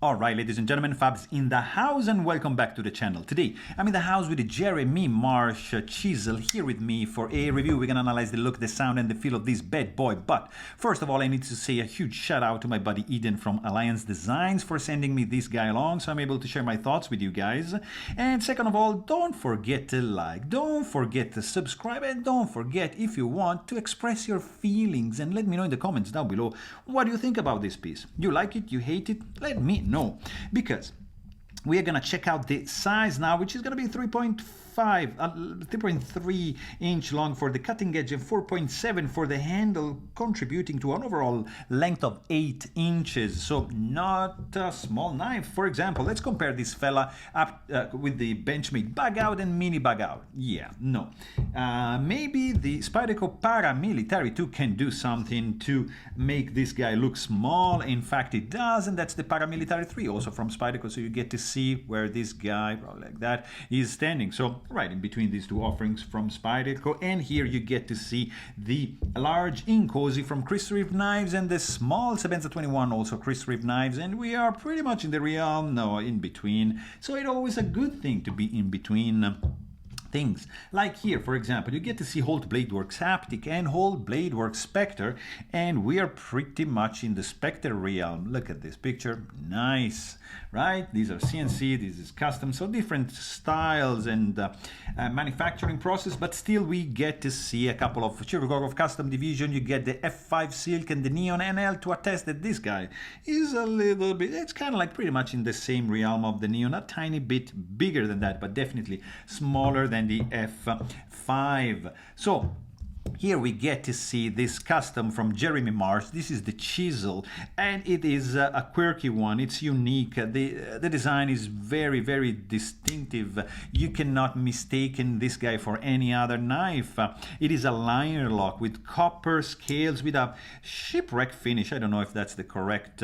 Alright, ladies and gentlemen, Fabs in the house and welcome back to the channel. Today, I'm in the house with Jeremy Marsh Chisel here with me for a review. We're gonna analyze the look, the sound and the feel of this bad boy. But first of all, I need to say a huge shout out to my buddy Eden from Alliance Designs for sending me this guy along so I'm able to share my thoughts with you guys. And second of all, don't forget to like, don't forget to subscribe, and don't forget, if you want, to express your feelings and let me know in the comments down below what do you think about this piece. You like it? You hate it? Let me know, because we are gonna check out the size now, which is gonna be 3.3 inch long for the cutting edge and 4.7 for the handle, contributing to an overall length of 8 inches. So not a small knife. For example, let's compare this fella up with the Benchmade bug out and mini bug out. Yeah, no. Maybe the Spyderco Paramilitary 2 can do something to make this guy look small. In fact, it does, and that's the Paramilitary 3, also from Spyderco. So you get to see where this guy, probably like that, is standing. So right in between these two offerings from Spyderco, and here you get to see the large Incosi from Chris Reeve Knives and the small Sebenza 21, also Chris Reeve Knives, and we are pretty much in the realm, no, in between. So it's always a good thing to be in between things. Like here, for example, you get to see Holt Bladeworks Haptic and Holt Bladeworks Spectre, and we are pretty much in the Spectre realm. Look at this picture. Nice, right? These are CNC, this is custom, so different styles and manufacturing process, but still we get to see a couple of Chirurgov Custom Division. You get the F5 Silk and the Neon NL to attest that this guy is a little bit, it's kind of like pretty much in the same realm of the Neon, a tiny bit bigger than that, but definitely smaller than the F5. So here we get to see this custom from Jeremy Marsh. This is the Chisel, and it is a quirky one. It's unique. The design is very, very distinctive. You cannot mistake this guy for any other knife. It is a liner lock with copper scales with a shipwreck finish. I don't know if that's the correct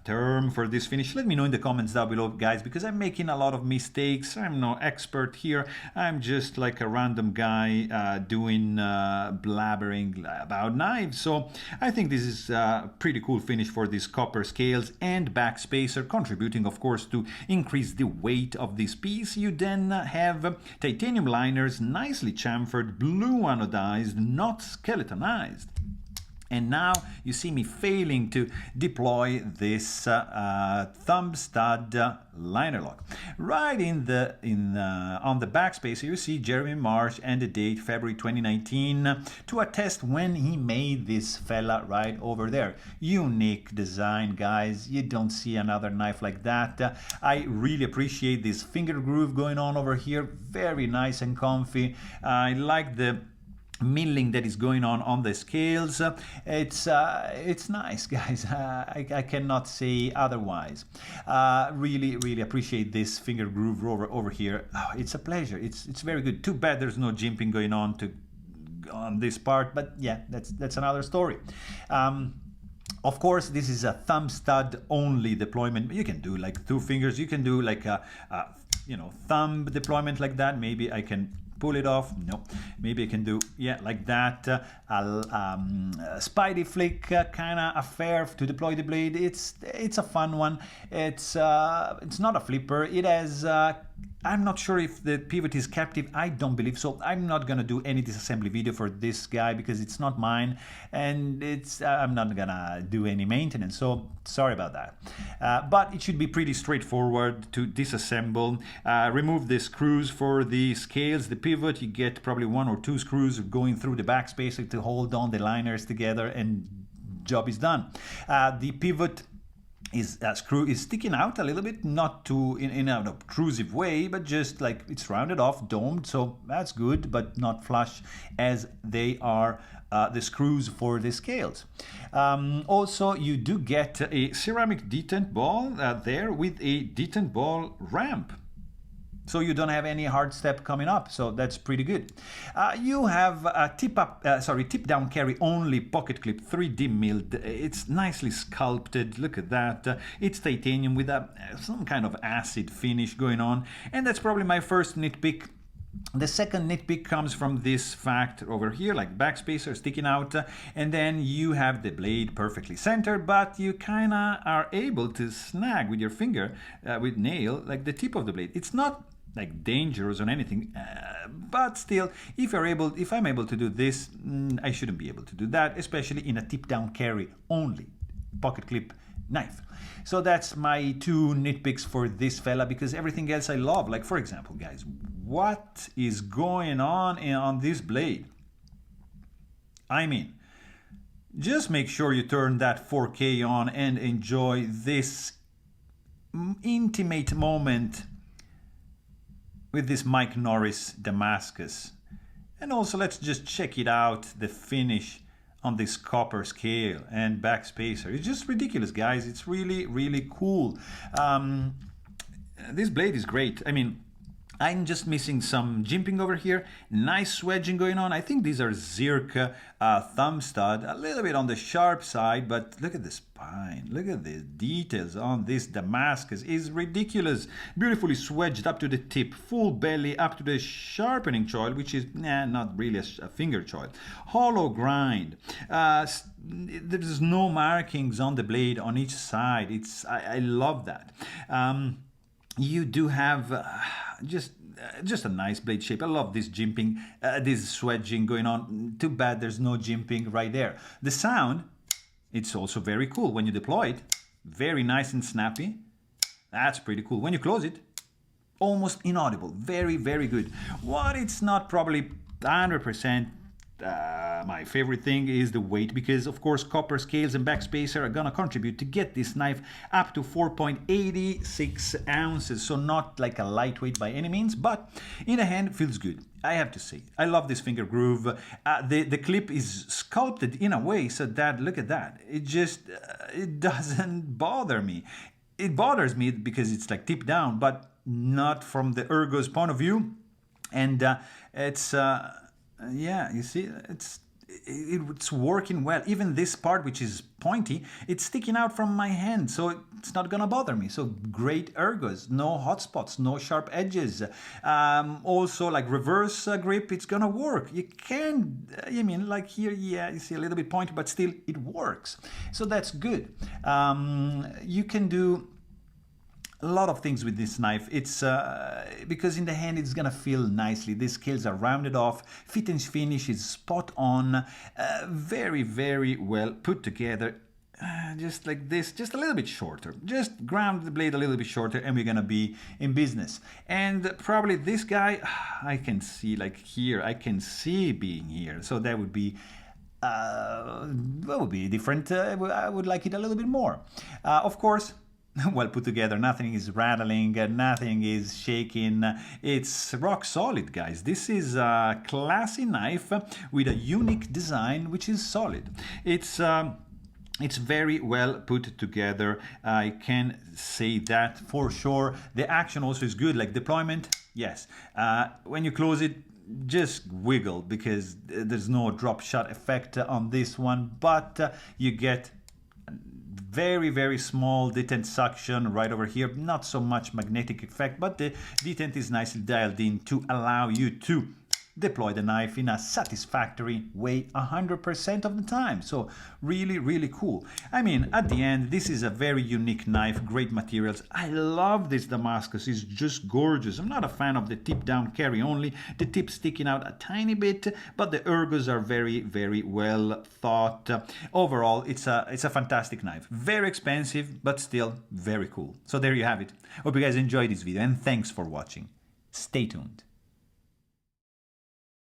term for this finish. Let me know in the comments down below, guys, because I'm making a lot of mistakes. I'm no expert here. I'm just like a random guy doing blabbering about knives. So I think this is a pretty cool finish for these copper scales and backspacer, contributing of course to increase the weight of this piece. You then have titanium liners, nicely chamfered, blue anodized, not skeletonized. And now you see me failing to deploy this thumb stud liner lock. Right on the backspacer, you see Jeremy Marsh and the date February 2019 to attest when he made this fella right over there. Unique design, guys. You don't see another knife like that. I really appreciate this finger groove going on over here. Very nice and comfy. I like the milling that is going on the scales. It's nice, guys. I cannot say otherwise. Really appreciate this finger groove over here. Oh, it's a pleasure. It's very good. Too bad there's no jimping going on this part, but yeah, that's another story. Of course, this is a thumb stud only deployment. You can do like 2 fingers. You can do like a thumb deployment like that. Maybe I can pull it off. No, maybe I can do, yeah, like that. Spidey flick kind of affair to deploy the blade. It's a fun one. It's not a flipper. It has I'm not sure if the pivot is captive. I don't believe so. I'm not gonna do any disassembly video for this guy because it's not mine, and I'm not gonna do any maintenance, so sorry about that. But it should be pretty straightforward to disassemble. Remove the screws for the scales, the pivot. You get probably 1 or 2 screws going through the backspacer to hold on the liners together, and job is done. The pivot screw is sticking out a little bit, not too in an obtrusive way, but just like it's rounded off, domed, so that's good, but not flush as they are the screws for the scales. Also, you do get a ceramic detent ball there with a detent ball ramp. So you don't have any hard step coming up, so that's pretty good. You have a tip down carry only pocket clip, 3D milled. It's nicely sculpted. Look at that. It's titanium with some kind of acid finish going on, and that's probably my first nitpick. The second nitpick comes from this fact over here, like backspacer sticking out, and then you have the blade perfectly centered, but you kind of are able to snag with your finger, with nail, like the tip of the blade. It's not like dangerous or anything, but still, if I'm able to do this, I shouldn't be able to do that, especially in a tip down carry only pocket clip knife. So that's my two nitpicks for this fella, because everything else I love. Like, for example, guys, what is going on this blade? I mean, just make sure you turn that 4K on and enjoy this intimate moment with this Mike Norris Damascus. And also, let's just check it out, the finish on this copper scale and backspacer. It's just ridiculous, guys. It's really, really cool. This blade is great. I mean, I'm just missing some jimping over here. Nice wedging going on. I think these are Zirk thumb stud. A little bit on the sharp side, but look at the spine. Look at the details on this Damascus. It's ridiculous. Beautifully swedged up to the tip. Full belly up to the sharpening choil, which is not really a finger choil. Hollow grind. There's no markings on the blade on each side. I love that. You do have just a nice blade shape. I love this jimping, this swedging going on. Too bad there's no jimping right there. The sound, it's also very cool. When you deploy it, very nice and snappy. That's pretty cool. When you close it, almost inaudible. Very, very good. What it's not probably 100%, my favorite thing is the weight, because of course copper scales and backspacer are gonna contribute to get this knife up to 4.86 ounces, so not like a lightweight by any means, but in the hand feels good. I have to say, I love this finger groove. The clip is sculpted in a way so that, look at that, it just it doesn't bother me. It bothers me because it's like tip down, but not from the ergo's point of view. And it's yeah, you see, it's working well. Even this part, which is pointy, it's sticking out from my hand, so it's not gonna bother me. So great ergos, no hot spots, no sharp edges. Also, like reverse grip, it's gonna work. You can, I mean, like here, yeah, you see a little bit pointy, but still it works. So that's good. You can do a lot of things with this knife. It's because in the hand it's gonna feel nicely. The scales are rounded off, fit and finish is spot on, very, very well put together. Just like this, just a little bit shorter. Just ground the blade a little bit shorter and we're gonna be in business. And probably this guy, I can see, like here, I can see being here. So that would be different. I would like it a little bit more. Of course, well put together, nothing is rattling, nothing is shaking. It's rock solid, guys. This is a classy knife with a unique design which is solid. It's very well put together. I can say that for sure. The action also is good, like deployment, yes. When you close it, just wiggle, because there's no drop shot effect on this one, but you get very, very small detent suction right over here. Not so much magnetic effect, but the detent is nicely dialed in to allow you to deploy the knife in a satisfactory way 100% of the time. So really, really cool. I mean, at the end, this is a very unique knife, great materials. I love this Damascus, it's just gorgeous. I'm not a fan of the tip down carry only, the tip sticking out a tiny bit, but the ergos are very, very well thought. Overall, it's a fantastic knife. Very expensive, but still very cool. So there you have it. Hope you guys enjoyed this video, and thanks for watching. Stay tuned.